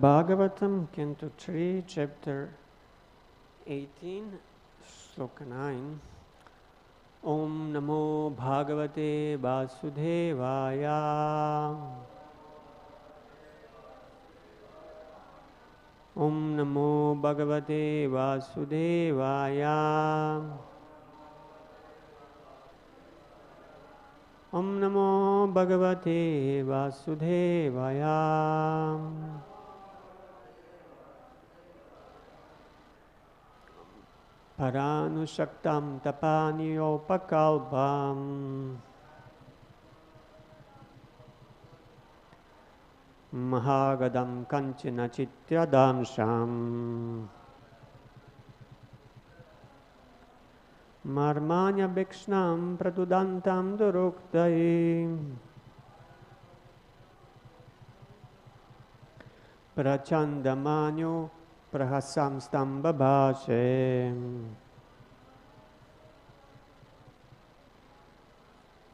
Bhagavatam, Canto 3, Chapter 18, Sloka 9. Om Namo Bhagavate Vasudevaya. Om Namo Bhagavate Vasudevaya. Om Namo Bhagavate Vasudevaya. Paranushaktam tapaniyopakalpam Mahagadam kanchana chityadamsham Marmanya bhikshnam pradudantam duruktai Prachandamanyo prahasam stambabhashe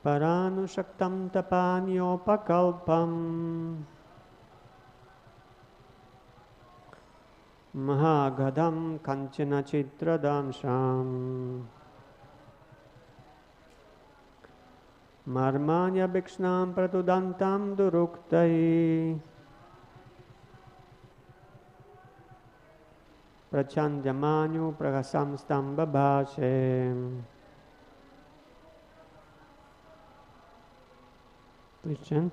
Paranushaktam tapanyopakalpam Mahagadam kanchana chitradamsham Marmanya bhikshnam pratudantam duruktai Prachandamanyo prahasam stambabhashe. Please chant.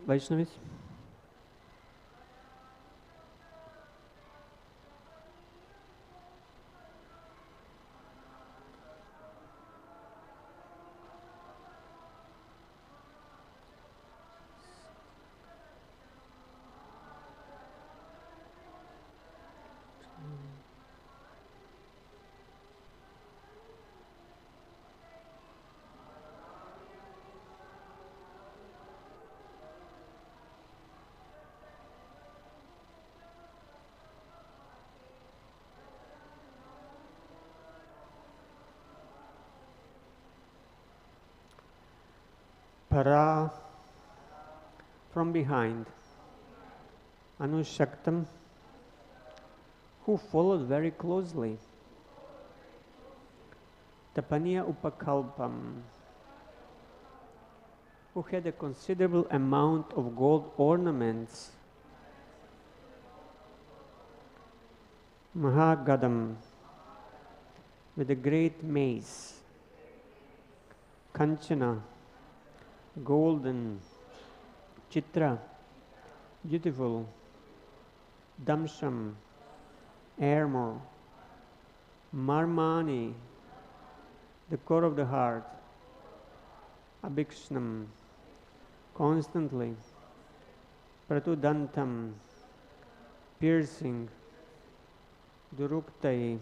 Vaishnavis. Para, from behind, Anushaktam, who followed very closely, Tapaniya Upakalpam, who had a considerable amount of gold ornaments, Mahagadam, with a great mace, Kanchana, golden, Chitra, beautiful, Damsham, armor, Marmani, the core of the heart, Abhikshnam, constantly, Pratudantam, piercing, Duruktai,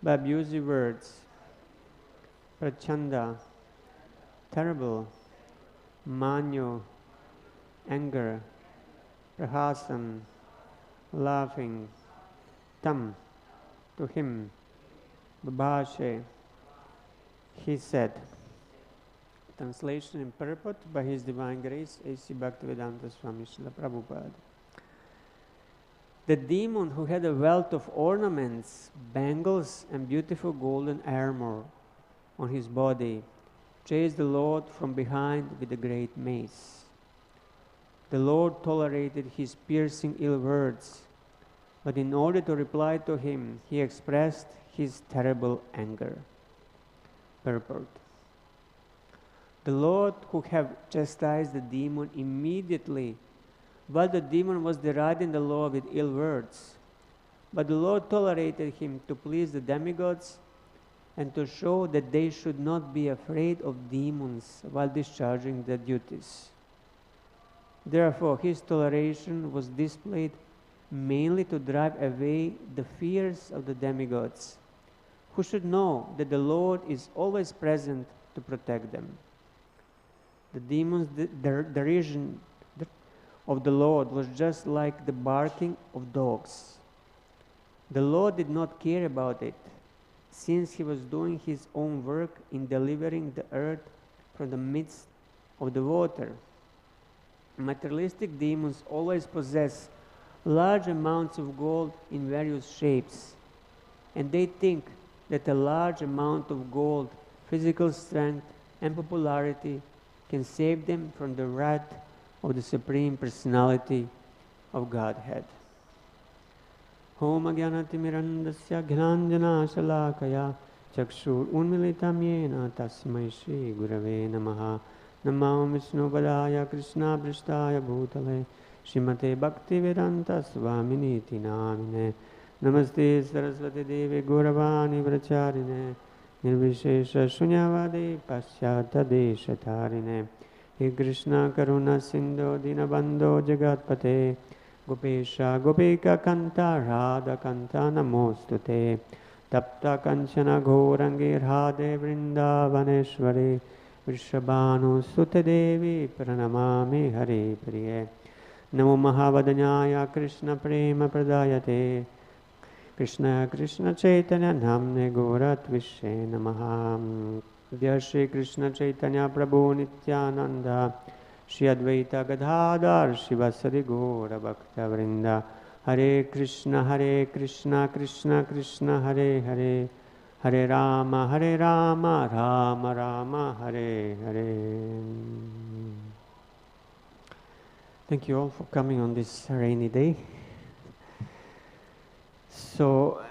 by abusive words, Prachanda, terrible, Manyo, anger, Prahasam, laughing, Tam, to him, Babhashe, he said. Translation and purport by His Divine Grace, A.C. Bhaktivedanta Swami Srila Prabhupada. The demon who had a wealth of ornaments, bangles, and beautiful golden armor on his body chased the Lord from behind with a great mace. The Lord tolerated his piercing ill words, but in order to reply to him, he expressed his terrible anger. Purport. The Lord, who had chastised the demon immediately, while the demon was deriding the Lord with ill words, but the Lord tolerated him to please the demigods and to show that they should not be afraid of demons while discharging their duties. Therefore, his toleration was displayed mainly to drive away the fears of the demigods, who should know that the Lord is always present to protect them. The demons' derision of the Lord was just like the barking of dogs. The Lord did not care about it, since he was doing his own work in delivering the earth from the midst of the water. Materialistic demons always possess large amounts of gold in various shapes, and they think that a large amount of gold, physical strength, and popularity can save them from the wrath of the Supreme Personality of Godhead. Om Agyanatimirandasya Gyananjana Shalakaya Chakshur Unmilitam Yena Tasmai Shri Gurave Namaha Namo Vishnu Padaya Krishna Prishtaya Bhutale Srimate Bhakti Vedanta Swamini Namine Namaste Saraswati Devi Gauravani Vracharine Nirvishesha Shunyavadi Paschata Deshatarine He Krishna Karuna Sindhu Dinabandho Jagatpate Gopesha Gopika Kanta Radha Kanta Namostute Tapta Kanchana Ghorangi Radhe Vrindavaneshwari Vrishabhanu Sute Devi Pranamami Hare Priye Namo Mahavadanyaya Krishna Prema Pradayate Krishna Krishna Chaitanya Namne Gorat Vishe Namaha Jai Shri Krishna Chaitanya Prabhu Nityananda Shri Advaita Gadadhar Shivasari Gaura Bhakta Vrinda Hare Krishna Krishna Krishna Hare Hare Hare Rama Rama Rama Hare Hare. Thank you all for coming on this rainy day. So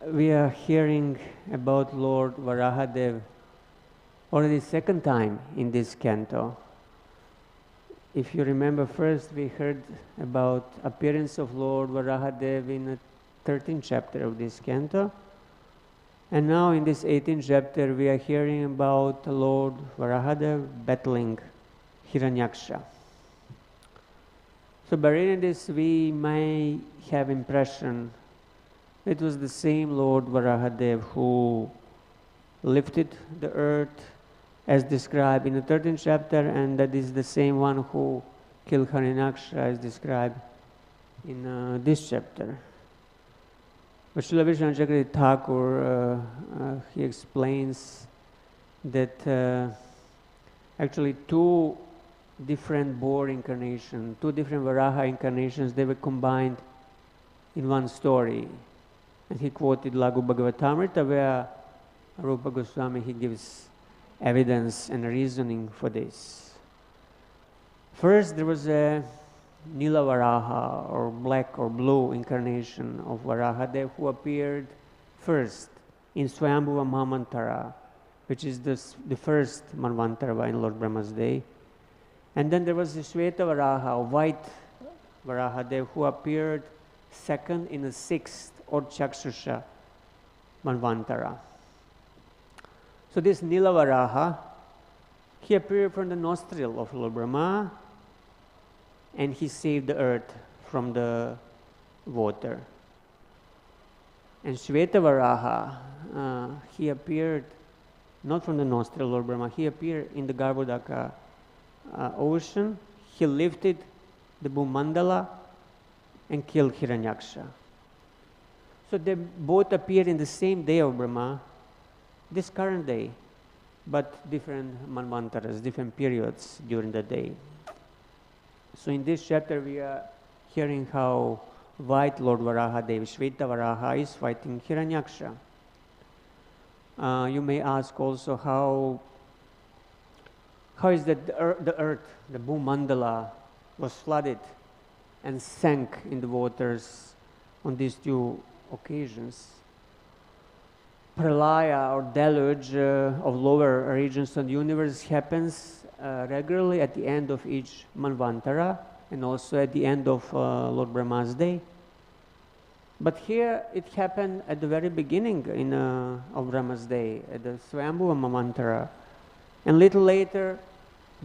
we are hearing about Lord Varahadev already second time in this canto. If you remember, first we heard about appearance of Lord Varahadev in the 13th chapter of this canto. And now in this 18th chapter we are hearing about Lord Varahadev battling Hiranyaksha. So by reading this we may have impression it was the same Lord Varahadev who lifted the earth as described in the 13th chapter, and that is the same one who killed Hiranyaksha as described in this chapter. But Srila Vishnu Chakravarti Thakur, he explains that actually two different boar incarnations, two different Varaha incarnations, they were combined in one story. And he quoted Laghu Bhagavatamrita, where Rupa Goswami, he gives evidence and reasoning for this. First, there was a Nila Varaha, or black or blue incarnation of Varahadev, who appeared first in Swayambhuva Mahamantara, which is the first Manvantara in Lord Brahma's day. And then there was the Shweta Varaha, or white Varahadev, who appeared second in the sixth or Chakshusha Manvantara. So this Nila Varaha, he appeared from the nostril of Lord Brahma, and he saved the earth from the water. And Shweta Varaha, he appeared not from the nostril of Lord Brahma, he appeared in the Garbhodaka ocean. He lifted the Bhumandala and killed Hiranyaksha. So they both appeared in the same day of Brahma, this current day, but different manvantaras, different periods during the day. So in this chapter we are hearing how white Lord Varahadev, Shweta Varaha, is fighting Hiranyaksha. You may ask also how is that the earth, the Bhumandala, was flooded and sank in the waters on these two occasions. Pralaya, or deluge of lower regions of the universe, happens regularly at the end of each Manvantara and also at the end of Lord Brahma's day. But here it happened at the very beginning of Brahma's day, at the Swayambhuva Manvantara. And little later,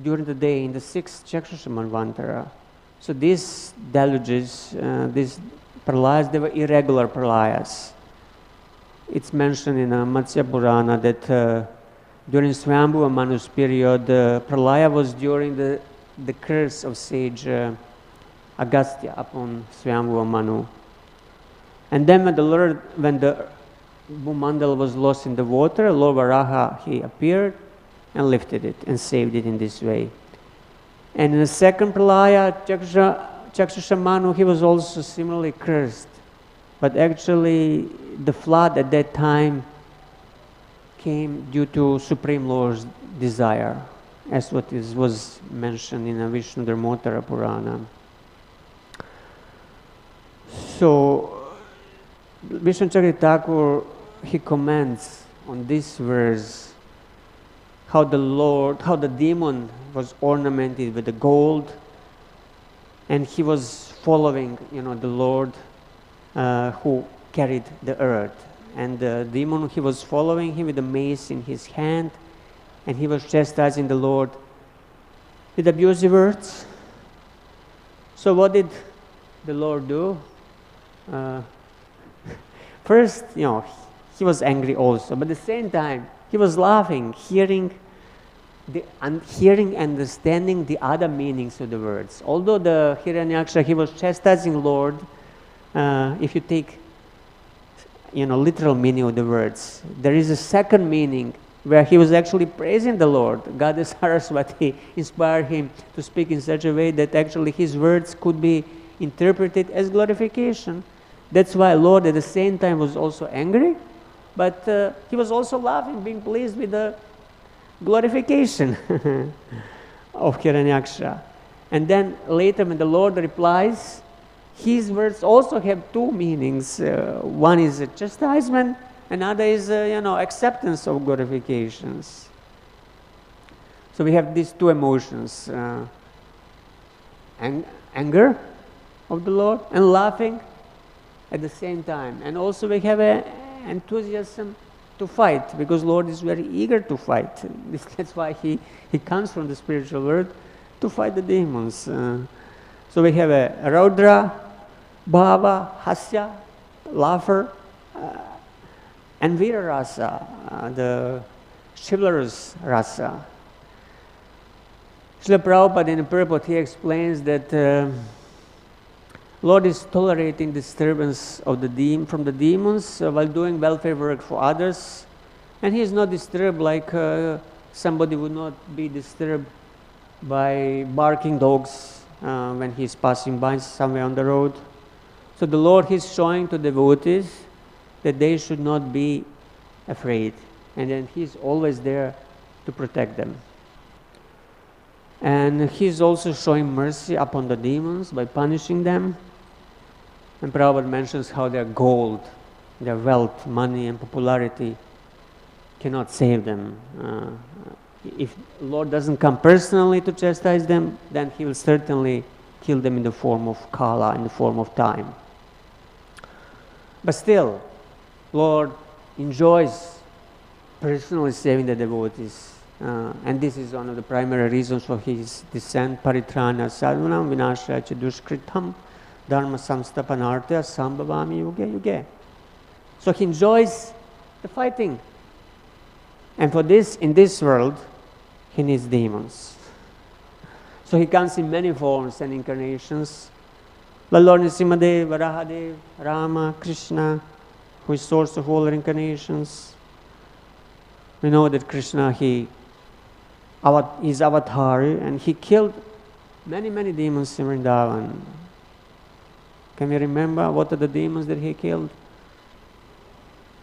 during the day, in the 6th Chakshusha Manvantara. So these deluges, these pralayas, they were irregular pralayas. It's mentioned in Matsya Purana that during Swayambhuva Manu's period, pralaya was during the curse of sage Agastya upon Swayambhuva Manu. And then when the Bhumandal was lost in the water, Lord Varaha, he appeared and lifted it and saved it in this way. And in the second pralaya, Chakshusha Manu, he was also similarly cursed. But actually, the flood at that time came due to Supreme Lord's desire, as what was mentioned in Vishnu Dharmottara Purana. So, Vishnu Chakri Thakur, he comments on this verse, how the demon was ornamented with the gold, and he was following, the Lord who carried the earth. And the demon, he was following him with a mace in his hand, and he was chastising the Lord with abusive words. So what did the Lord do? First, he was angry also, but at the same time, he was laughing, hearing, understanding the other meanings of the words. Although the Hiranyaksha, he was chastising Lord, if you take, literal meaning of the words, there is a second meaning where he was actually praising the Lord. Goddess Saraswati inspired him to speak in such a way that actually his words could be interpreted as glorification. That's why Lord at the same time was also angry, but he was also laughing, being pleased with the glorification of Hiranyaksha. And then later when the Lord replies, his words also have two meanings. One is a chastisement, another is acceptance of glorifications. So we have these two emotions, anger of the Lord and laughing at the same time. And also we have an enthusiasm to fight, because Lord is very eager to fight. That's why he comes from the spiritual world to fight the demons. So we have a Raudra, Bhava, Hasya, laugher, and Vira Rasa, the chivalrous Rasa. Srila Prabhupada in the purport, he explains that Lord is tolerating disturbance of from the demons while doing welfare work for others, and he is not disturbed like somebody would not be disturbed by barking dogs when he is passing by somewhere on the road. So the Lord is showing to devotees that they should not be afraid, and then he is always there to protect them. And he is also showing mercy upon the demons by punishing them. And Prabhupada mentions how their gold, their wealth, money and popularity cannot save them. If Lord doesn't come personally to chastise them, then he will certainly kill them in the form of Kala, in the form of time. But still, Lord enjoys personally saving the devotees. And this is one of the primary reasons for his descent, Paritrana Sadhunam Vinashaya Dushkritam Dharma Samstapanartya Sambhavami Yuge Yuge. So he enjoys the fighting. And for this, in this world, he needs demons. So he comes in many forms and incarnations. The Lord Nrsimhadev, Varahadev, Rama, Krishna, who is source of all incarnations. We know that Krishna, he is avatar, and he killed many, many demons in Vrindavan. Can we remember what are the demons that he killed?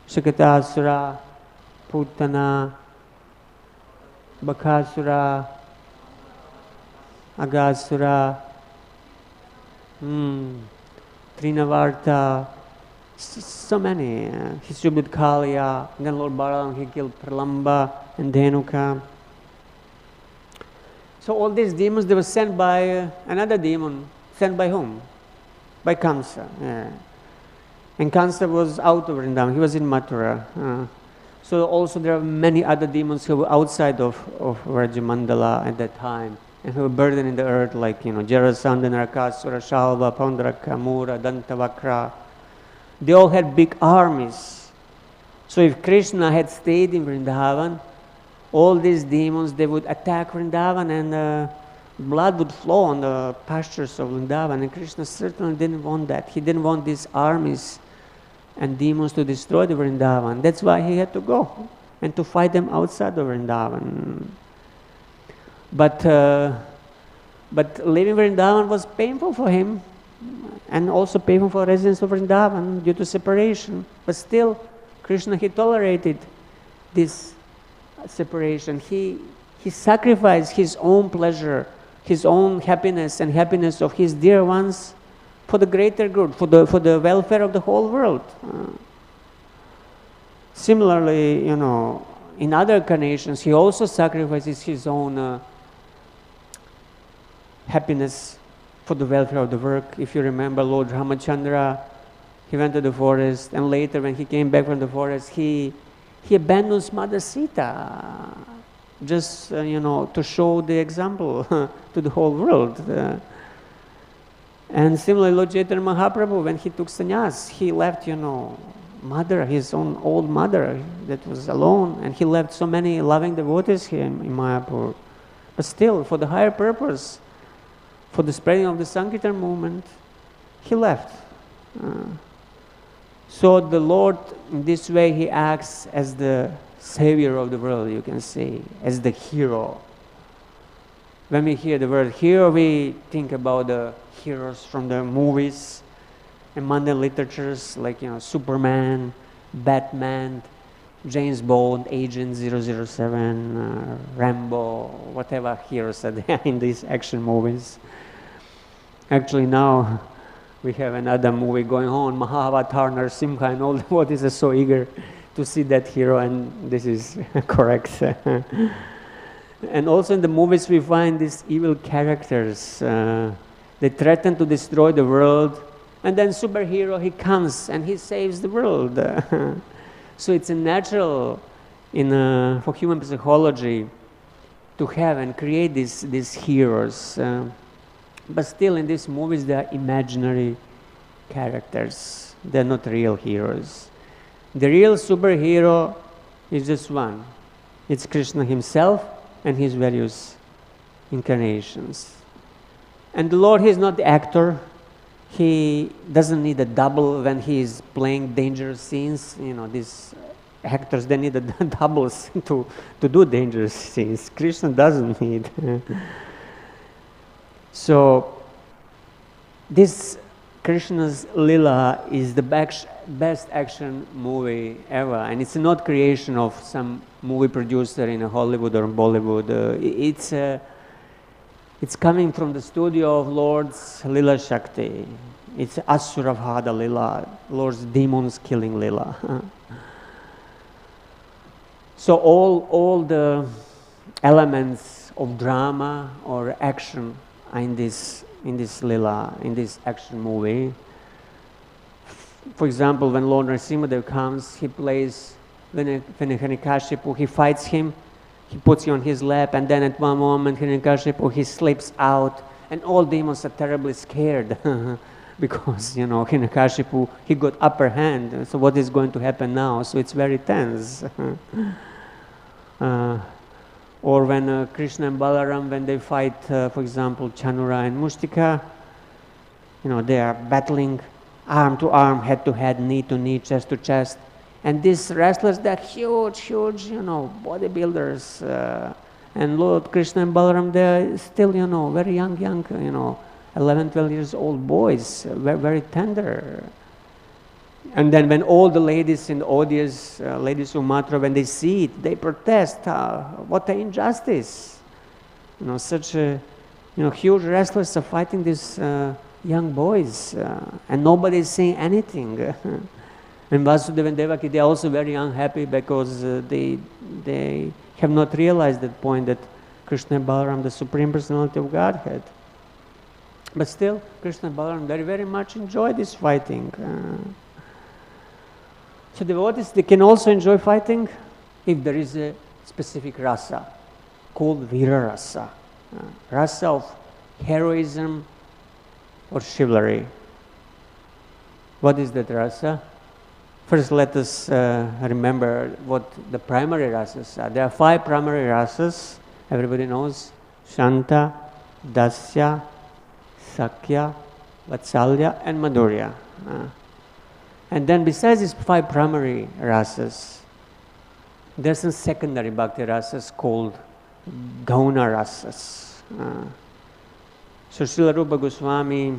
Shakatasura, Putana, Bakasura, Agasura, Trinavarta, so many. He subdued Kaliya, and then Lord Balaram, he killed Pralamba and Dhenuka. So all these demons, they were sent by another demon. Sent by whom? By Kamsa. Yeah. And Kansa was out of Vrindavan. He was in Mathura. So also there are many other demons who were outside of Rajamandala at that time, and who were burdened in the earth, like, Jarasandha, Narakasura, Shalva, Pandraka, Mura, Dantavakra. They all had big armies. So if Krishna had stayed in Vrindavan, all these demons, they would attack Vrindavan, and blood would flow on the pastures of Vrindavan. And Krishna certainly didn't want that. He didn't want these armies and demons to destroy the Vrindavan. That's why he had to go and to fight them outside of Vrindavan. But leaving Vrindavan was painful for him, and also painful for residents of Vrindavan due to separation. But still, Krishna, he tolerated this separation. He sacrificed his own pleasure, his own happiness, and happiness of his dear ones for the greater good, for the welfare of the whole world. Similarly, in other incarnations, he also sacrifices his own happiness for the welfare of the work. If you remember Lord Ramachandra, he went to the forest, and later when he came back from the forest, he abandons Mother Sita, just to show the example to the whole world. And similarly, Lord Chaitanya Mahaprabhu, when he took sannyas, he left, mother, his own old mother that was alone, and he left so many loving devotees here in Mayapur. But still, for the higher purpose, for the spreading of the Sankirtan movement, he left. So the Lord, in this way, he acts as the savior of the world, you can say, as the hero. When we hear the word hero, we think about the heroes from the movies and mundane literatures, like Superman, Batman, James Bond, Agent 007, Rambo, whatever heroes are there in these action movies. Actually now we have another movie going on, Mahavatar, Narsimha, and all the devotees are so eager to see that hero, and this is correct. And also in the movies we find these evil characters. They threaten to destroy the world, and then superhero, he comes and he saves the world. So it's a natural for human psychology to have and create these heroes. But still in these movies they are imaginary characters. They're not real heroes. The real superhero is just one. It's Krishna himself and his various incarnations. And the Lord, he is not the actor. He doesn't need a double when he is playing dangerous scenes. These actors, they need doubles to do dangerous scenes. Krishna doesn't need. So this Krishna's Lila is the best action movie ever, and it's not creation of some movie producer in Hollywood or Bollywood. It's coming from the studio of Lord's Lila Shakti. It's Asuravhada Lila, Lord's demons killing Lila. So all the elements of drama or action are in this Lila, in this action movie. For example, when Lord Narasimhadev comes, he plays Hiranyakashipu, he fights him, he puts him on his lap, and then at one moment Hiranyakashipu, he slips out, and all demons are terribly scared because, Hiranyakashipu, he got upper hand, so what is going to happen now? So it's very tense. Or when Krishna and Balaram, when they fight, for example, Chanura and Mustika, they are battling arm to arm, head to head, knee to knee, chest to chest. And these wrestlers, they're huge, bodybuilders. And Lord Krishna and Balaram, they're still, very young, 11, 12 years old boys, very, very tender. And then when all the ladies in the audience, ladies of Mathura, when they see it, they protest. What an injustice. Such huge wrestlers are fighting these young boys, and nobody is saying anything. And Vasudeva and Devaki, they are also very unhappy because they have not realized that point that Krishna and Balaram, the Supreme Personality of Godhead. But still, Krishna and Balaram very, very much enjoy this fighting. So devotees, they can also enjoy fighting if there is a specific rasa called Vira Rasa, rasa of heroism or chivalry. What is that rasa? First, let us remember what the primary rasas are. There are 5 primary rasas, everybody knows: Shanta, Dasya, Sakya, Vatsalya, and Madhurya. And then besides these 5 primary rasas, there are some secondary bhakti rasas called Gauna rasas. So Srila Rupa Goswami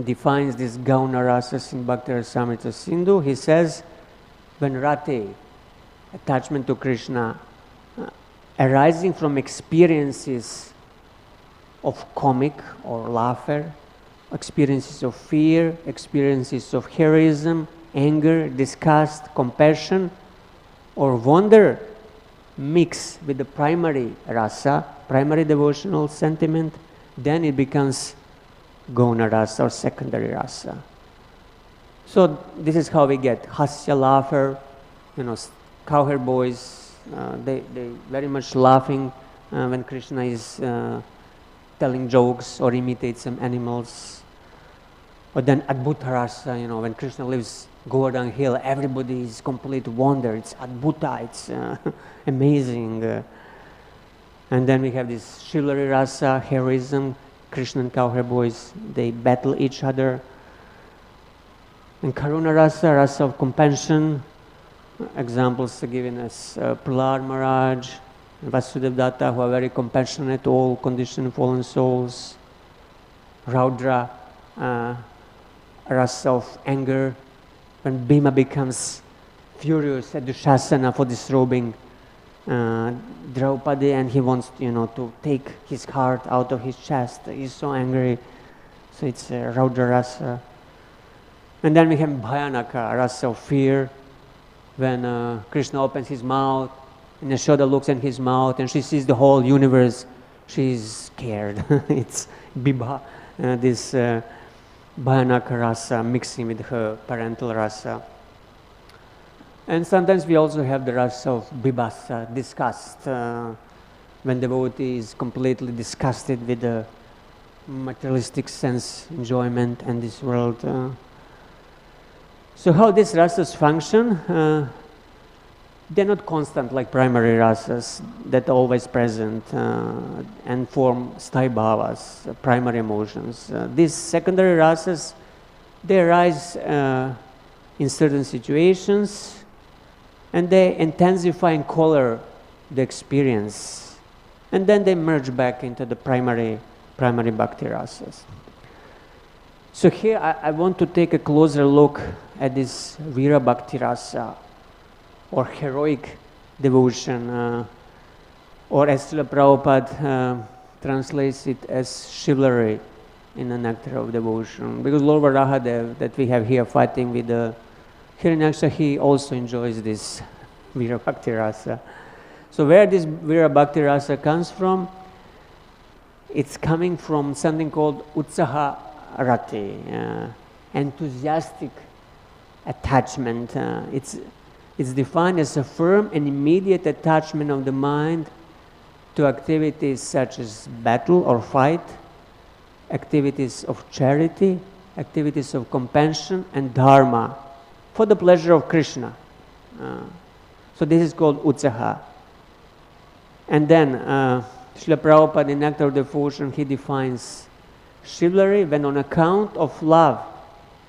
defines these Gauna rasas in Bhakti Rasamrita Sindhu. He says, when rati, attachment to Krishna, arising from experiences of comic or laughter, experiences of fear, experiences of heroism, anger, disgust, compassion, or wonder, mix with the primary rasa, primary devotional sentiment, then it becomes Gauna rasa or secondary rasa. So this is how we get hasya, laughter, cowherd boys, they very much laughing when Krishna is telling jokes or imitates some animals. Or then Adbhuta rasa, when Krishna lives Govardhan Hill, everybody is complete wonder. It's Adbhuta, it's amazing. And then we have this chivalry rasa, heroism. Krishna and cowherd boys, they battle each other. And Karuna rasa, rasa of compassion. Examples are given as Prahlad Maharaj, Vasudeva Datta, who are very compassionate to all conditioned fallen souls. Raudra, rasa of anger, when Bhima becomes furious at Dushasana for disrobing Draupadi, and he wants to take his heart out of his chest. He's so angry. So it's Raudra rasa. And then we have Bhayanaka, rasa of fear, when Krishna opens his mouth and Yashoda looks in his mouth and she sees the whole universe. She's scared. It's Bibha, this Bhayanaka rasa mixing with her parental rasa. And sometimes we also have the rasa of Bibhasa, disgust, when devotee is completely disgusted with the materialistic sense enjoyment and this world. So how these rasas function? They're not constant like primary rasas that are always present and form sthai bhavas, primary emotions. These secondary rasas, they arise in certain situations and they intensify and color the experience. And then they merge back into the primary bhakti rasas. So here I want to take a closer look at this Vira Bhakti Rasa, or heroic devotion, or as Srila Prabhupada translates it as chivalry in the nectar of devotion. Because Lord Varahadev that we have here fighting with the Hiranyaksha, he also enjoys this Vira Bhakti Rasa. So where this Vira Bhakti Rasa comes from? It's coming from something called Utsaha Rati, enthusiastic attachment. It's defined as a firm and immediate attachment of the mind to activities such as battle or fight, activities of charity, activities of compassion and dharma for the pleasure of Krishna. So this is called Utsaha. And then Srila Prabhupada in Nectar of Devotion, he defines chivalry when on account of love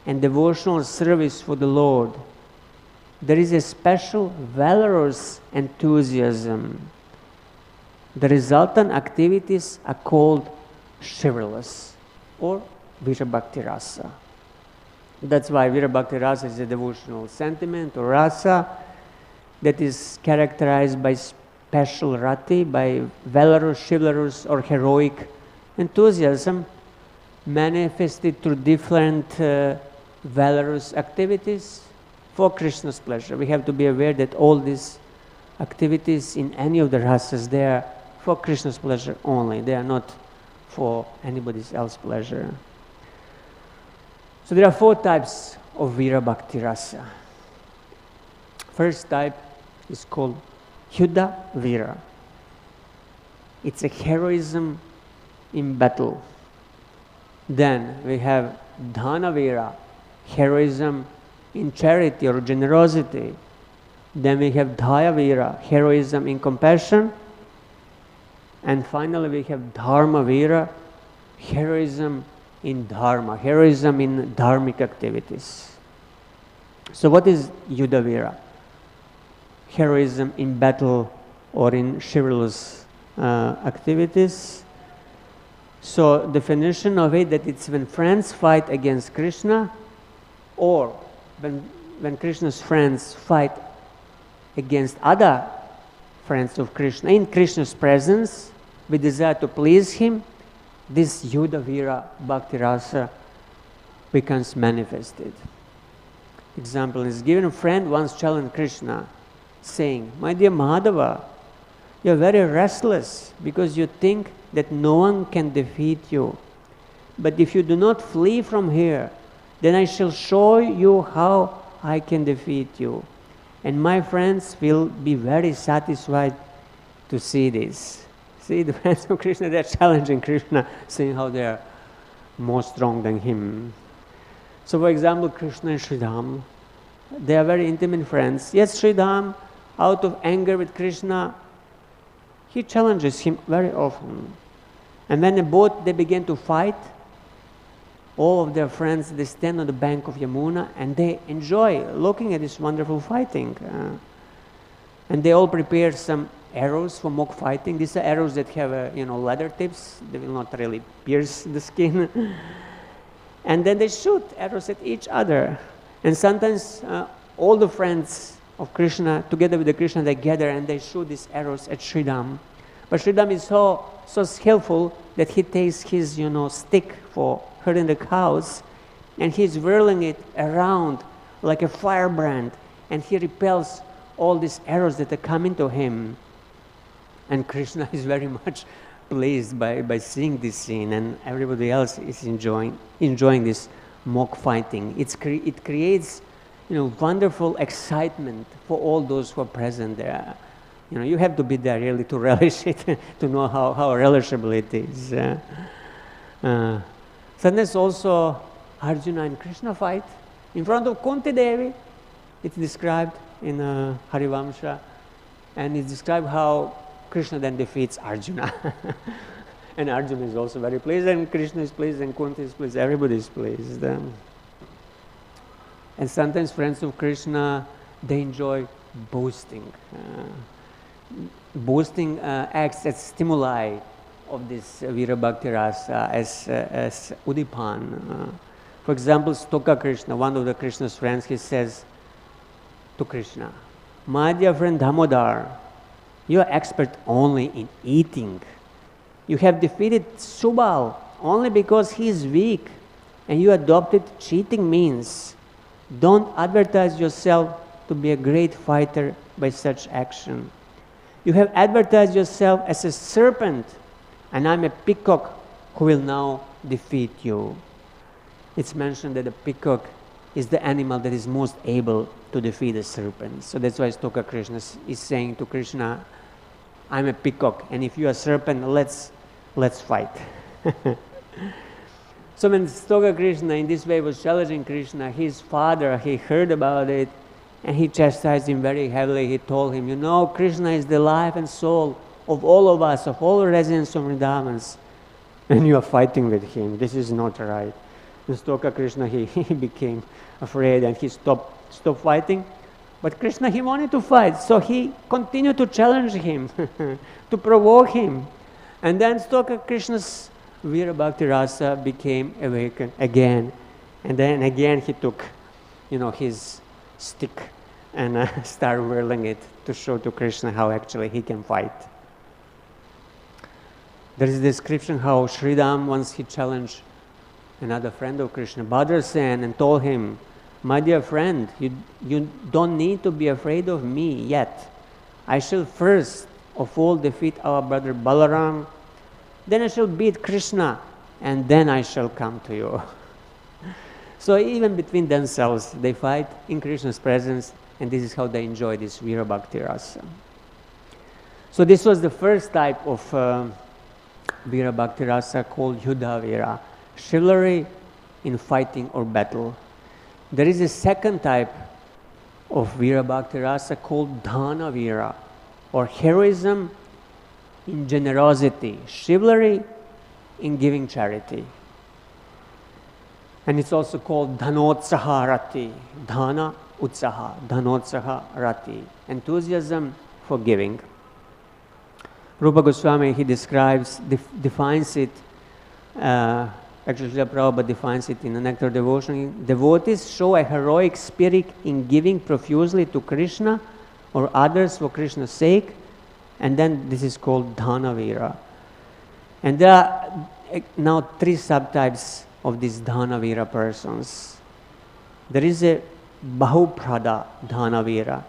and devotional service for the Lord, there is a special valorous enthusiasm. The resultant activities are called chivalrous or Vira Bhakti Rasa. That's why Vira Bhakti Rasa is a devotional sentiment or rasa that is characterized by special rati, by valorous, chivalrous or heroic enthusiasm manifested through different valorous activities for Krishna's pleasure. We have to be aware that all these activities in any of the rasas, they are for Krishna's pleasure only. They are not for anybody else's pleasure. So there are 4 types of Vira Bhakti Rasa. First type is called Yuddha Vira. It's a heroism in battle. Then we have Dhana Vira, heroism in charity or generosity. Then we have Daya Vira, heroism in compassion. And finally we have Dharma Vira, heroism in Dharma, heroism in dharmic activities. So what is Yuddha Vira? Heroism in battle or in chivalrous activities. So definition of it, that it's when friends fight against Krishna, or when Krishna's friends fight against other friends of Krishna in Krishna's presence with desire to please him, this Yuddha Vira Bhakti Rasa becomes manifested. Example is given: a friend once challenged Krishna, saying, "My dear Madhava, you are very restless because you think that no one can defeat you. But if you do not flee from here, then I shall show you how I can defeat you. And my friends will be very satisfied to see this." See, the friends of Krishna, they are challenging Krishna, saying how they are more strong than him. So for example, Krishna and Sridham, they are very intimate friends. Yes, Sridham, out of anger with Krishna, he challenges him very often. And when they begin to fight, all of their friends, they stand on the bank of Yamuna and they enjoy looking at this wonderful fighting. And they all prepare some arrows for mock fighting. These are arrows that have leather tips. They will not really pierce the skin. And then they shoot arrows at each other. And sometimes all the friends of Krishna, together with the Krishna, they gather and they shoot these arrows at Sridham. But Sridham is so skillful that he takes his stick for herding the cows, and he's whirling it around like a firebrand, and he repels all these arrows that are coming to him. And Krishna is very much pleased by seeing this scene, and everybody else is enjoying this mock fighting. It creates wonderful excitement for all those who are present there. You have to be there really to relish it, to know how relishable it is. Sometimes also Arjuna and Krishna fight in front of Kunti Devi. It's described in Harivamsha, and it's described how Krishna then defeats Arjuna. And Arjuna is also very pleased, and Krishna is pleased, and Kunti is pleased, everybody is pleased. And sometimes friends of Krishna, they enjoy boasting. Boasting acts as stimuli of this Vira Bhakti Rasa, as Udipan. For example, Stoka Krishna, one of the Krishna's friends, he says to Krishna, "My dear friend Damodar, you are expert only in eating. You have defeated Subal only because he is weak, and you adopted cheating means. Don't advertise yourself to be a great fighter by such action. You have advertised yourself as a serpent, and I'm a peacock who will now defeat you." It's mentioned that the peacock is the animal that is most able to defeat a serpent. So that's why Stoka Krishna is saying to Krishna, "I'm a peacock, and if you are a serpent, let's fight." So when Stoka Krishna in this way was challenging Krishna, his father, he heard about it, and he chastised him very heavily. He told him, Krishna is the life and soul of all of us, of all residents of Vrindavans, and you are fighting with him. This is not right. And Stoka Krishna, he became afraid, and he stopped fighting. But Krishna, he wanted to fight, so he continued to challenge him, to provoke him. And then Stoka Krishna's Vira Bhakti Rasa became awakened again. And then again he took, his stick and started whirling it to show to Krishna how actually he can fight. There is a description how Sridham once he challenged another friend of Krishna, Bhadrasen, and told him, "My dear friend, you don't need to be afraid of me yet. I shall first of all defeat our brother Balaram, then I shall beat Krishna, and then I shall come to you." So even between themselves, they fight in Krishna's presence, And this is how they enjoy this Vira Bhakti Rasa. So this was the first type of Vira Bhakti Rasa called Yuddha Vira, chivalry in fighting or battle. There is a second type of Vira Bhakti Rasa called Dana Vira, or heroism in generosity, chivalry in giving charity. And it's also called Dhanotsaha Rati, Dhana Utsaha, Dhanotsaha Rati, enthusiasm for giving. Rupa Goswami, he defines it, actually Srila Prabhupada defines it in the Nectar of Devotion. Devotees show a heroic spirit in giving profusely to Krishna or others for Krishna's sake, and then this is called Dana Vira. And there are now three subtypes of these Dana Vira persons. There is a Bahuprada Dana Vira,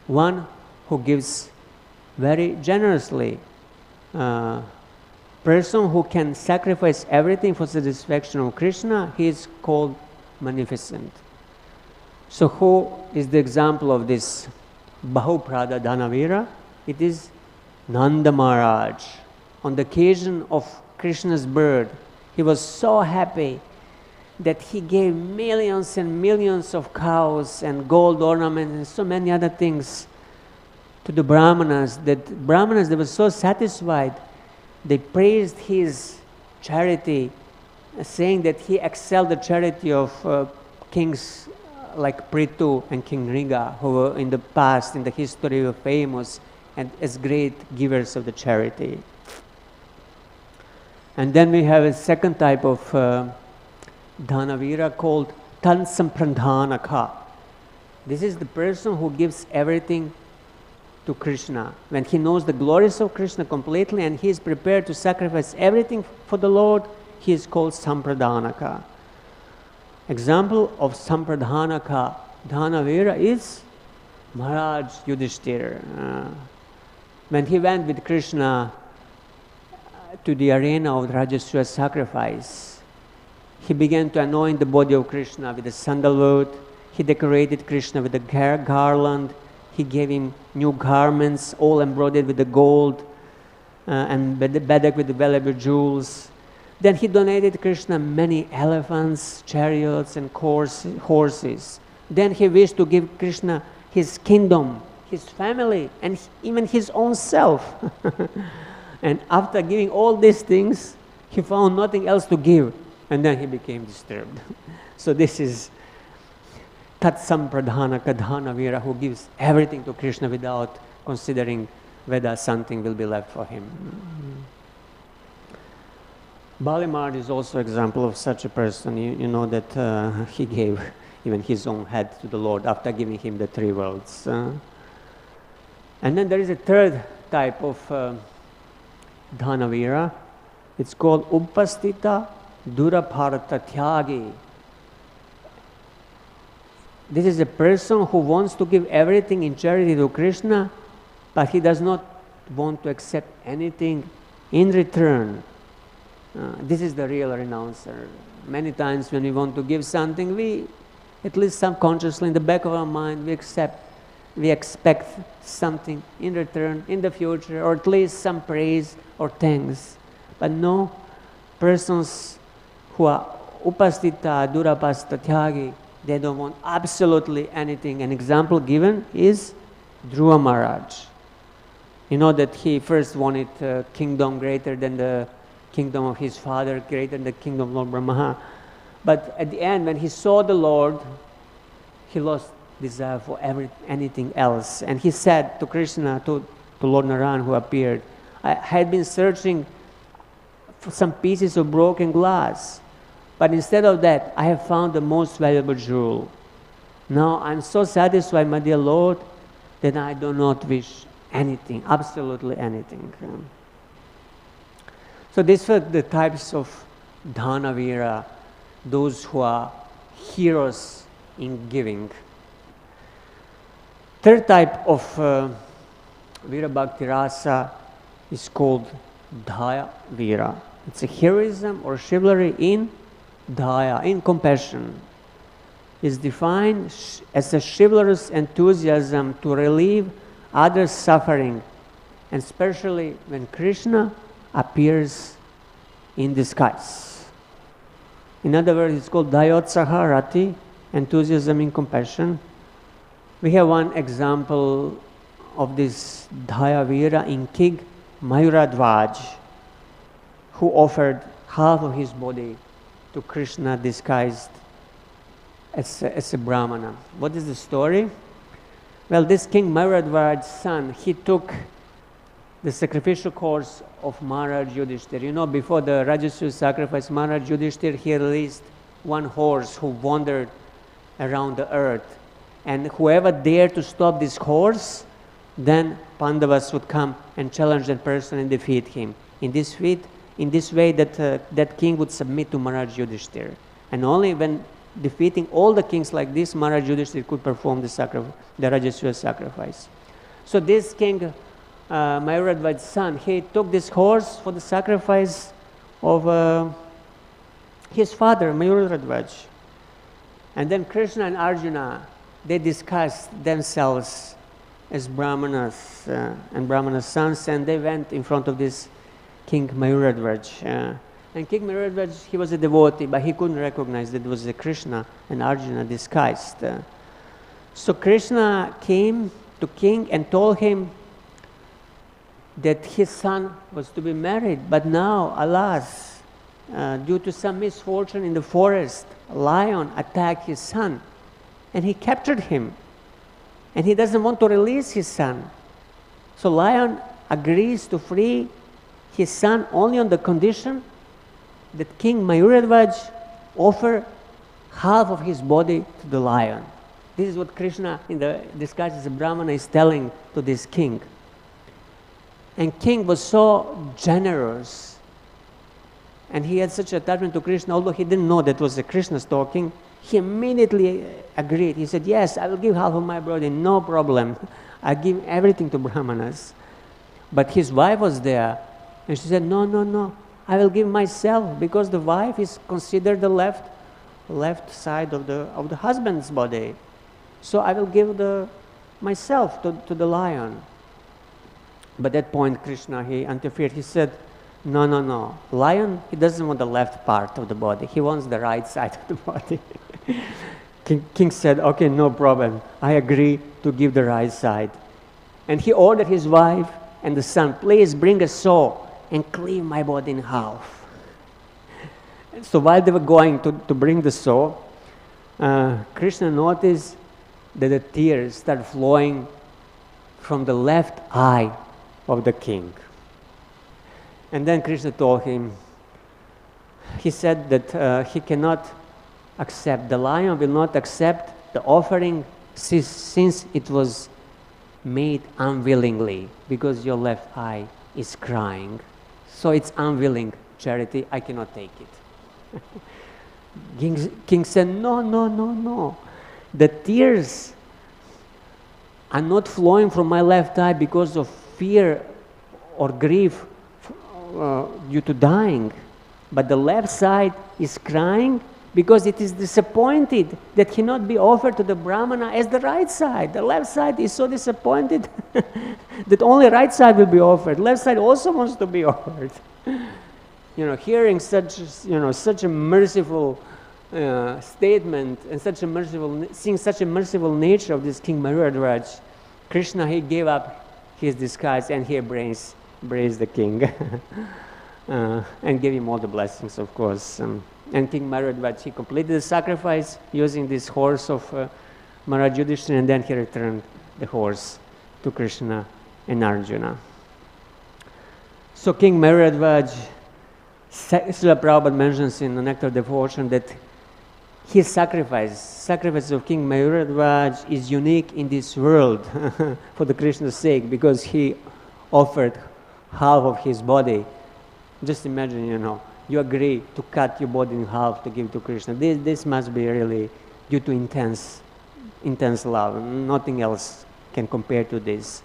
one who gives very generously, person who can sacrifice everything for satisfaction of Krishna. He is called Magnificent. So who is the example of this Bahuprada Dana Vira? It is Nanda Maharaj. On the occasion of Krishna's birth, he was so happy that he gave millions and millions of cows and gold ornaments and so many other things to the Brahmanas, that Brahmanas, they were so satisfied, they praised his charity, saying that he excelled the charity of kings like Prithu and King Riga, who were in the past, in the history, were famous and as great givers of the charity. And then we have a second type of Dhanavira called Tansampradhanaka. This is the person who gives everything to Krishna. When he knows the glories of Krishna completely and he is prepared to sacrifice everything for the Lord, he is called Sampradhanaka. Example of Sampradhanaka Dhanavira is Maharaj Yudhishthira. When he went with Krishna to the arena of Rajasuya sacrifice, he began to anoint the body of Krishna with the sandalwood. He decorated Krishna with a garland. He gave him new garments, all embroidered with the gold and bedecked with the valuable jewels. Then he donated Krishna many elephants, chariots, and horses. Then he wished to give Krishna his kingdom, his family, and even his own self. And after giving all these things, he found nothing else to give, and then he became disturbed. So this is Tatsampradhanaka Dhanavira, who gives everything to Krishna without considering whether something will be left for him. Bali Maharaj is also an example of such a person. You know that he gave even his own head to the Lord after giving him the three worlds. And then there is a third type of Dhanavira. It's called Upastita Duraparta Tyagi. This is a person who wants to give everything in charity to Krishna, but he does not want to accept anything in return. This is the real renouncer. Many times when we want to give something, we, at least subconsciously in the back of our mind, we expect something in return in the future, or at least some praise or thanks. But no, persons who are upastita, durapasta, tyagi, they don't want absolutely anything. An example given is Dhruva Maharaj. You know that he first wanted a kingdom greater than the kingdom of his father, greater than the kingdom of Lord Brahma. But at the end, when he saw the Lord, he lost desire for anything else. And he said to Krishna, to Lord Narayan who appeared, I had been searching for some pieces of broken glass, but instead of that, I have found the most valuable jewel. Now I'm so satisfied, my dear Lord, that I do not wish anything, absolutely anything. So these were the types of Dhanavira, those who are heroes in giving. Third type of Vira Bhakti Rasa is called Daya Vira. It's a heroism or chivalry in Daya, in compassion. is defined as a chivalrous enthusiasm to relieve others' suffering, and especially when Krishna appears in disguise. In other words, it's called Dayotsaha Rati, enthusiasm in compassion. We have one example of this Daya Vira in King Mayuradhwaj, who offered half of his body to Krishna disguised as a Brahmana. What is the story? Well, this King Mayuradhwaj's son, he took the sacrificial course of Maharaj Yudhishthir. You know, before the Rajasuya sacrifice, Maharaj Yudhishthir, he released one horse who wandered around the earth. And whoever dared to stop this horse, then Pandavas would come and challenge that person and defeat him. In this way, that king would submit to Maharaj Yudhishthir. And only when defeating all the kings like this, Maharaj Yudhishthir could perform the Rajasuya sacrifice. So this king, Mayuradhwaj's son, he took this horse for the sacrifice of his father, Mayuradhwaj. And then Krishna and Arjuna, they discussed themselves as Brahmanas and Brahmana's sons, and they went in front of this King Mayuradhwaj. And King Mayuradhwaj, he was a devotee, but he couldn't recognize that it was a Krishna and Arjuna disguised. So Krishna came to King and told him that his son was to be married, but now, alas, due to some misfortune in the forest, a lion attacked his son, and he captured him, and he doesn't want to release his son. So lion agrees to free his son only on the condition that King Mayuradhwaj offer half of his body to the lion. This is what Krishna, in the disguise as a Brahmana, is telling to this king. And king was so generous, and he had such attachment to Krishna, although he didn't know that was Krishna talking. He immediately agreed. He said, yes, I will give half of my body, no problem. I give everything to Brahmanas. But his wife was there, and she said, no, I will give myself, because the wife is considered the left side of the husband's body. So I will give myself to the lion. But at that point, Krishna, he interfered. He said, no. Lion, he doesn't want the left part of the body. He wants the right side of the body. King said, okay, no problem. I agree to give the right side. And he ordered his wife and the son, please bring a saw and cleave my body in half. So while they were going to bring the saw, Krishna noticed that the tears started flowing from the left eye of the king. And then Krishna told him, he said that he cannot accept, the lion will not accept the offering since it was made unwillingly, because your left eye is crying. So it's unwilling charity, I cannot take it. King said, no. The tears are not flowing from my left eye because of fear or grief due to dying, but the left side is crying because it is disappointed that cannot be offered to the Brahmana as the right side. The left side is so disappointed that only right side will be offered. Left side also wants to be offered. Hearing such a merciful statement and seeing such a merciful nature of this King Mayuradhwaj, Krishna, he gave up his disguise and he embraced the king and gave him all the blessings, of course. And King Mayuradhwaj, he completed the sacrifice using this horse of Maharaj Yudhishthira, and then he returned the horse to Krishna and Arjuna. So King Mayuradhwaj, Srila Prabhupada mentions in the Nectar of Devotion that his sacrifice of King Mayuradhwaj is unique in this world for the Krishna's sake, because he offered half of his body. Just imagine, you agree to cut your body in half to give to Krishna. This must be really due to intense love. Nothing else can compare to this.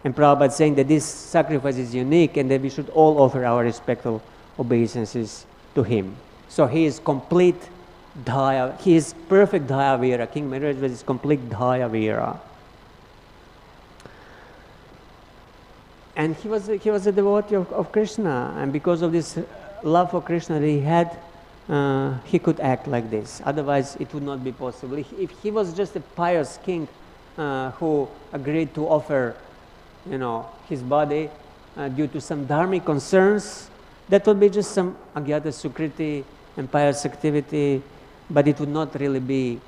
And Prabhupada saying that this sacrifice is unique and that we should all offer our respectful obeisances to him. So he is complete Dhaya. He is perfect Dhaya Vira. King Maharaj was complete Dhaya Vira. And he was a devotee of Krishna, and because of this love for Krishna that he had, he could act like this. Otherwise, it would not be possible. If he was just a pious king who agreed to offer, his body due to some dharmic concerns, that would be just some agyata sukriti and pious activity, but it would not really be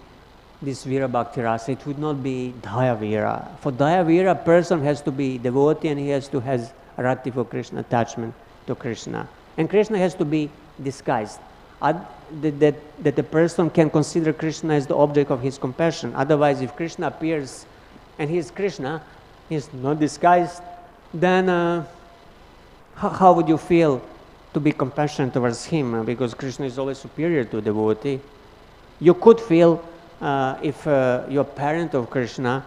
this Vira Bhakti Rasa. It would not be Dhaya Vira. For Dhaya Vira, a person has to be devotee and he has to have rati for Krishna, attachment to Krishna. And Krishna has to be disguised. That the person can consider Krishna as the object of his compassion. Otherwise, if Krishna appears and he is Krishna, he is not disguised, then how would you feel to be compassionate towards him? Because Krishna is always superior to devotee. You could feel if you're parent of Krishna,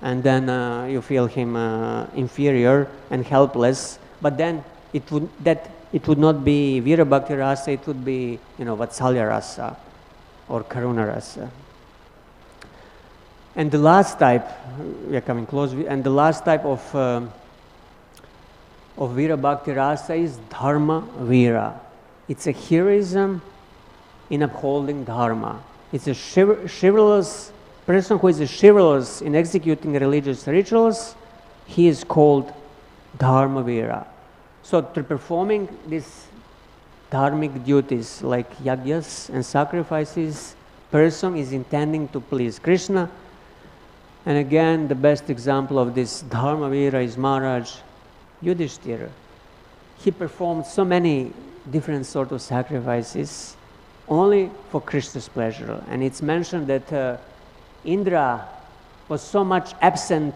and then you feel him inferior and helpless, but then it would not be Vira Bhakti Rasa, it would be, Vatsalya Rasa or Karuna Rasa. And the last type, we are coming close, and the last type of Vira Bhakti Rasa is Dharma Vira. It's a heroism in upholding Dharma. It's a chivalrous person who is chivalrous in executing religious rituals. He is called Dharma Vira. So through performing these dharmic duties like yagyas and sacrifices, person is intending to please Krishna. And again, the best example of this Dharma Vira is Maharaj Yudhishthira. He performed so many different sorts of sacrifices only for Krishna's pleasure. And it's mentioned that Indra was so much absent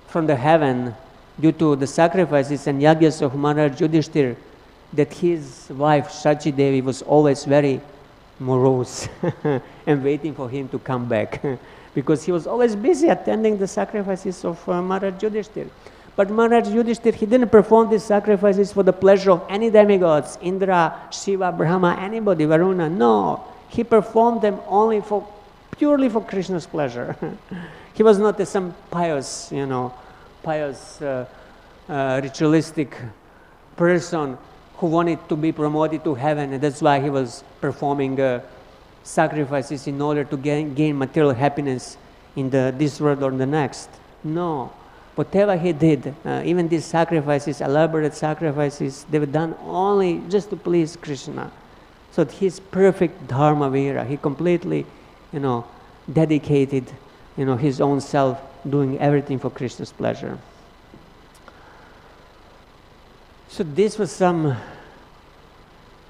from the heaven due to the sacrifices and yagyas of Maharaj Yudhishthira that his wife Shachi Devi was always very morose and waiting for him to come back because he was always busy attending the sacrifices of Maharaj Yudhishthira. But Maharaj Yudhishthira, he didn't perform these sacrifices for the pleasure of any demigods, Indra, Shiva, Brahma, anybody, Varuna. No, he performed them only purely for Krishna's pleasure. He was not some pious, ritualistic person who wanted to be promoted to heaven, and that's why he was performing sacrifices in order to gain material happiness in this world or the next. No. Whatever he did, even these sacrifices, elaborate sacrifices, they were done only just to please Krishna. So he's perfect Dharma Vira. He completely, dedicated, his own self, doing everything for Krishna's pleasure. So this was some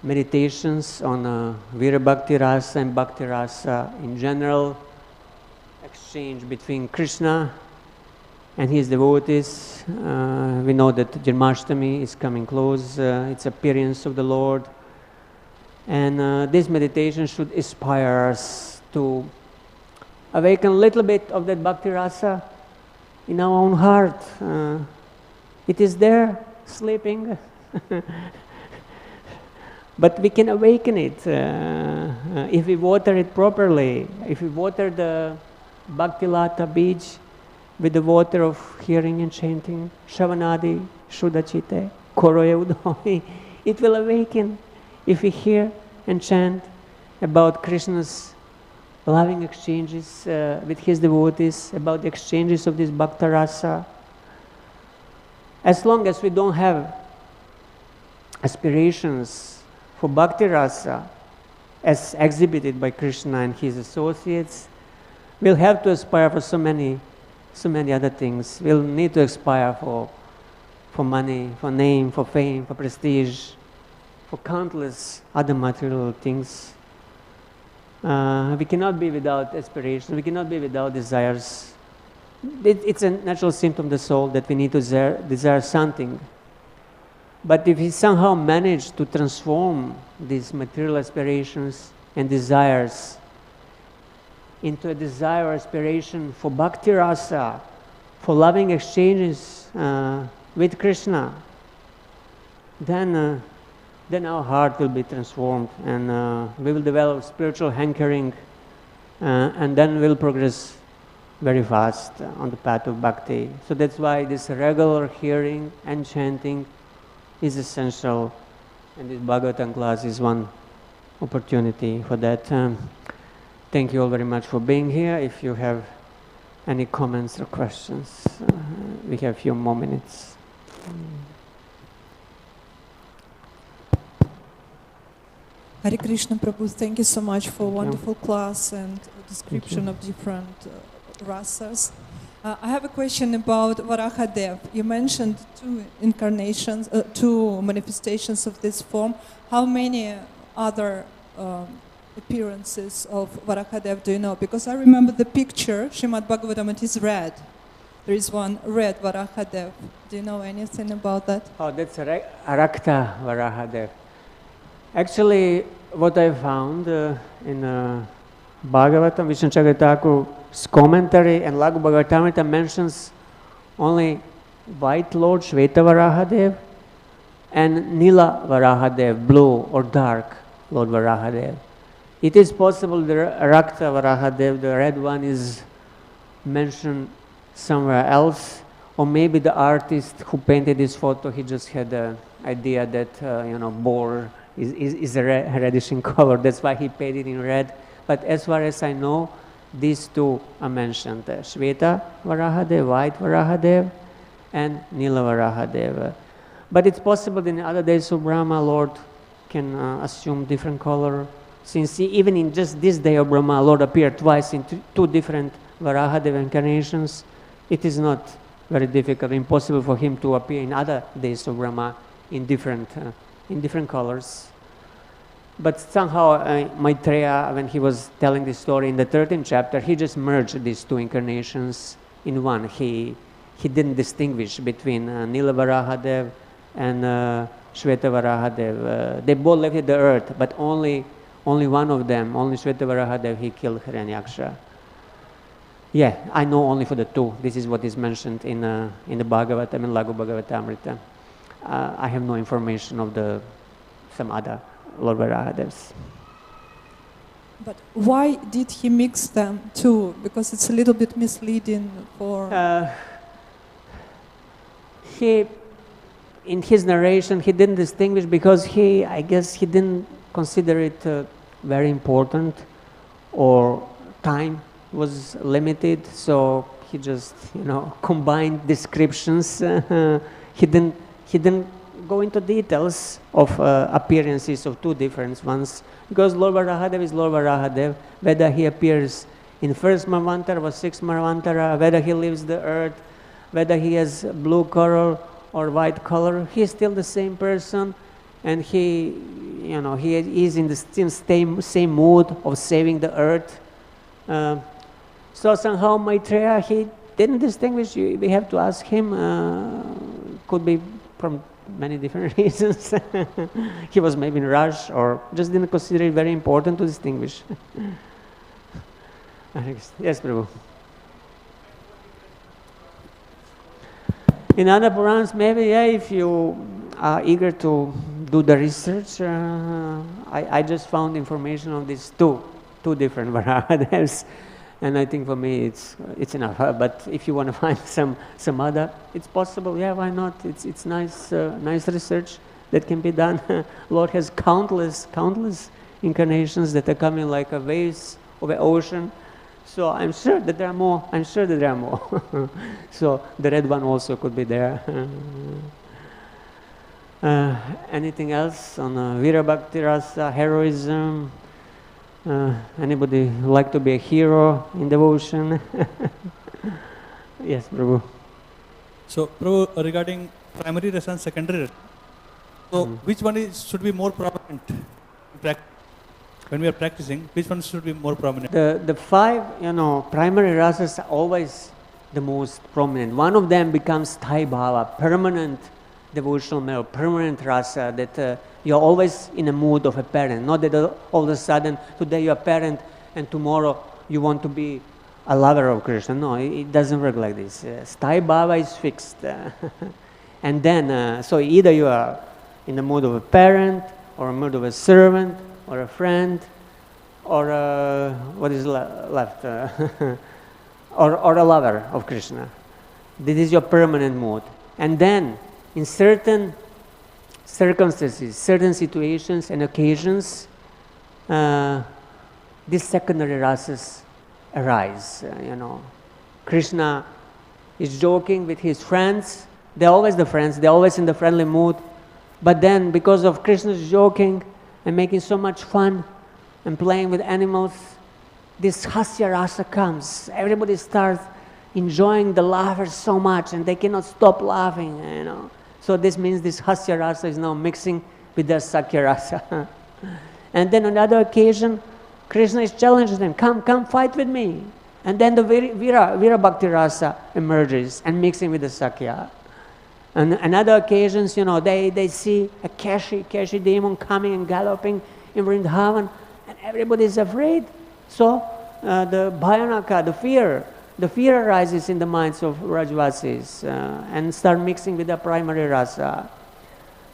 meditations on Vira Bhakti Rasa and Bhakti Rasa in general, exchange between Krishna and his devotees. We know that Janmashtami is coming close, it's appearance of the Lord. And this meditation should inspire us to awaken a little bit of that Bhakti Rasa in our own heart. It is there, sleeping. But we can awaken it if we water it properly. If we water the Bhakti Lata Bij with the water of hearing and chanting, Shavanadi, Shuddhachite, Koroye Udoi, it will awaken if we hear and chant about Krishna's loving exchanges with his devotees, about the exchanges of this Bhakta Rasa. As long as we don't have aspirations for Bhakti Rasa as exhibited by Krishna and his associates, we'll have to aspire for so many other things. We'll need to aspire for money, for name, for fame, for prestige, for countless other material things. We cannot be without aspiration. We cannot be without desires. It's a natural symptom of the soul that we need to desire something. But if we somehow manage to transform these material aspirations and desires into a desire or aspiration for Bhakti Rasa, for loving exchanges with Krishna, then then our heart will be transformed, and we will develop spiritual hankering, and then we'll progress very fast on the path of bhakti. So that's why this regular hearing and chanting is essential, and this Bhagavatam class is one opportunity for that. Thank you all very much for being here. If you have any comments or questions, we have a few more minutes. Hare Krishna Prabhu, thank you so much for a wonderful class and description of different rasas. I have a question about Varahadev. You mentioned two incarnations, two manifestations of this form. How many other appearances of Varahadev do you know? Because I remember the picture, Srimad Bhagavatam, it is red. There is one red Varahadev. Do you know anything about that? Oh, that's Rakta Varahadev. Actually, what I found in Bhagavatam, Vishnu Chakravarti's commentary, and Laghu Bhagavatamrita mentions only white Lord Shveta Varahadev and Nila Varahadev, blue or dark Lord Varahadev. It is possible the Rakta Varahadev, the red one, is mentioned somewhere else, or maybe the artist who painted this photo, he just had the idea that boar is a reddish in color. That's why he painted in red. But as far as I know, these two are mentioned: Shveta Varahadev, white Varahadev, and Nila Varahadev. But it's possible in other days of Brahma, Lord can assume different color. Since even in just this day of Brahma, Lord appeared twice in two different Varahadev incarnations, it is not very difficult, impossible for him to appear in other days of Brahma in different colors. But somehow Maitreya, when he was telling this story in the 13th chapter, he just merged these two incarnations in one. He didn't distinguish between Nila Varahadev and Shveta Varahadev. They both left the earth, but only one of them, only Shveta Varahadev, he killed Hiranyaksha. Yeah, I know only for the two. This is what is mentioned in the Bhagavatam and Laghu Bhagavatamrita. I have no information of some other Lord Varahadevs. But why did he mix them too? Because it's a little bit misleading for... In his narration, he didn't distinguish because I guess he didn't consider it very important, or time was limited, so he just, combined descriptions. He didn't go into details of appearances of two different ones, because Lord Varahadev is Lord Varahadev, whether he appears in first Manvantara or sixth Manvantara, whether he leaves the earth, whether he has blue color or white color, he is still the same person, and he is in the same mood of saving the earth. So somehow Maitreya, he didn't distinguish. We have to ask him. Could be from many different reasons. He was maybe in a rush, or just didn't consider it very important to distinguish. Yes, Prabhu. In other Purans, maybe, if you are eager to do the research, I just found information on these two different Varahadevs, and I think for me it's enough. But if you want to find some other, it's possible. Yeah, why not? It's nice research that can be done. Lord has countless incarnations that are coming like a waves of the ocean. So I'm sure that there are more. So the red one also could be there. Anything else on Vira Bhakti Rasa, heroism? Anybody like to be a hero in devotion? Yes, Prabhu. So, Prabhu, regarding primary rasa and secondary rasa, so which one should be more prominent when we are practicing? Which one should be more prominent? The five, primary rasas are always the most prominent. One of them becomes Thai Bhava, permanent devotional male, permanent rasa, that you're always in a mood of a parent. Not that all of a sudden, today you're a parent and tomorrow you want to be a lover of Krishna. No, it doesn't work like this. Thai Bhava is fixed. And then, so either you are in the mood of a parent, or a mood of a servant, or a friend, or what is left, or a lover of Krishna. This is your permanent mood. And then, in certain circumstances, certain situations and occasions, these secondary rasas arise. Krishna is joking with his friends. They're always the friends. They're always in the friendly mood. But then, because of Krishna's joking and making so much fun and playing with animals, this hasya rasa comes. Everybody starts enjoying the laughter so much, and they cannot stop laughing. So this means this hasya rasa is now mixing with the sakya rasa. And then on another occasion, Krishna is challenging them, come fight with me. And then the Vira Bhakti rasa emerges and mixing with the sakya. And on other occasions, they see a Kashi demon coming and galloping in Vrindavan, and everybody is afraid. So the bhayanaka, the fear arises in the minds of Rajvasis and start mixing with the primary rasa.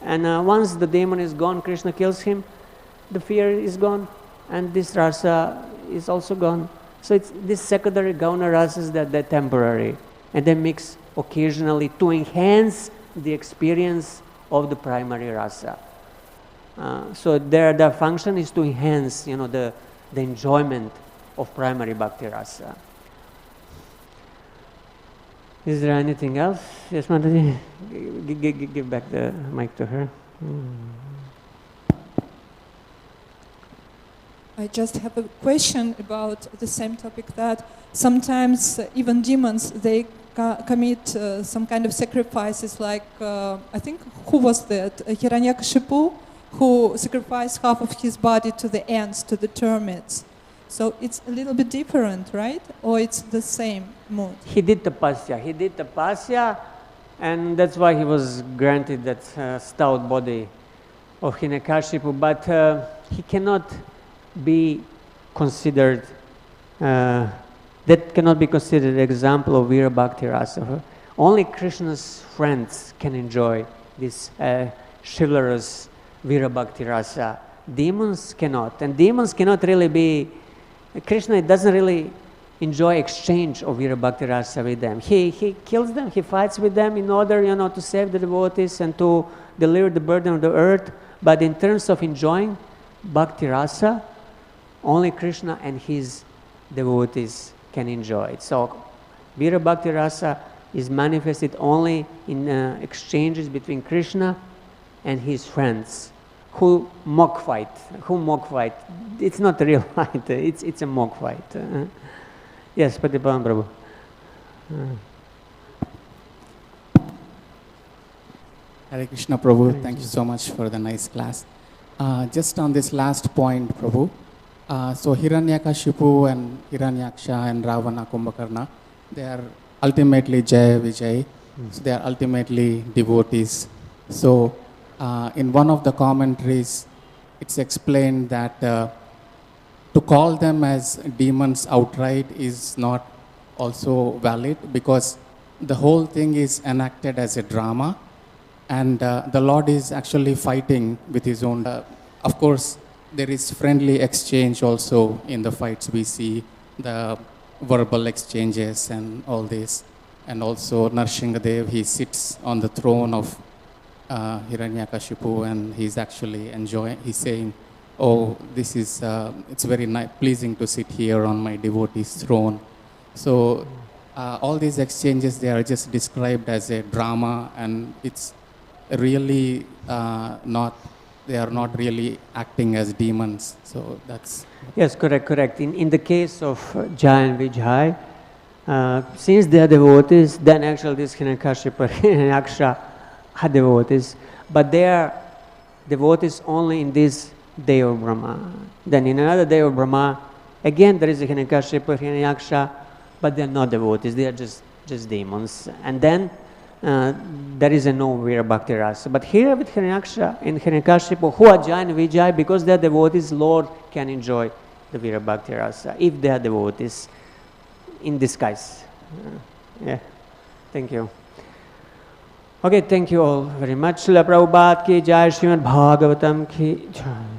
And once the demon is gone, Krishna kills him, the fear is gone, and this rasa is also gone. So it's this secondary gauna rasas that they're temporary, and they mix occasionally to enhance the experience of the primary rasa. So their function is to enhance, the enjoyment of primary bhakti rasa. Is there anything else? Yes, Mataji, give back the mic to her. I just have a question about the same topic, that sometimes even demons, they commit some kind of sacrifices, like I think, who was that? Hiranyakashipu, who sacrificed half of his body to the ants, to the termites. So it's a little bit different, right? Or it's the same mood? He did tapasya, and that's why he was granted that stout body of Hiranyakashipu. But he cannot be considered, that cannot be considered an example of Vira Bhakti Rasa. Only Krishna's friends can enjoy this chivalrous Vira Bhakti Rasa. Demons cannot, and demons cannot really be, Krishna doesn't really enjoy exchange of Vira Bhakti Rasa with them. He kills them, he fights with them in order, to save the devotees and to deliver the burden of the earth. But in terms of enjoying Bhakti Rasa, only Krishna and his devotees can enjoy it. So Vira Bhakti Rasa is manifested only in exchanges between Krishna and his friends who mock fight. It's not a real fight, it's a mock fight. Yes, Patipavan Prabhu. Hare Krishna Prabhu, thank you so much for the nice class. Just on this last point, Prabhu, so Hiranyakashipu and Hiranyaksha and Ravana, Kumbhakarna, they are ultimately Jaya Vijay, so they are ultimately devotees. So in one of the commentaries, it's explained that to call them as demons outright is not also valid, because the whole thing is enacted as a drama, and the Lord is actually fighting with his own. Of course, there is friendly exchange also in the fights. We see the verbal exchanges and all this. And also Narsinghadev, he sits on the throne of Hiranyakashipu, and he's actually enjoying, he's saying, oh, this is, it's very pleasing to sit here on my devotee's throne. So all these exchanges, they are just described as a drama, and it's really they are not really acting as demons. So that's... Yes, correct. In the case of Jai and Vijay, since they are devotees, then actually this Hiranyakashipu and Yaksha are devotees, but they are devotees only in this day of Brahma. Then in another day of Brahma, again there is a Hiranyakashipu, Hiranyaksha, but they are not devotees, they are just demons. And then there is a no Vira Bhakti Rasa. But here with Hiranyaksha and Hiranyakashipu, who are Jai and Vijay, because they are devotees, Lord can enjoy the Vira Bhakti Rasa, if they are devotees in disguise. Yeah, thank you. Okay, thank you all very much. Srila Prabhupada ki jai, Srimad Bhagavatam ki jai.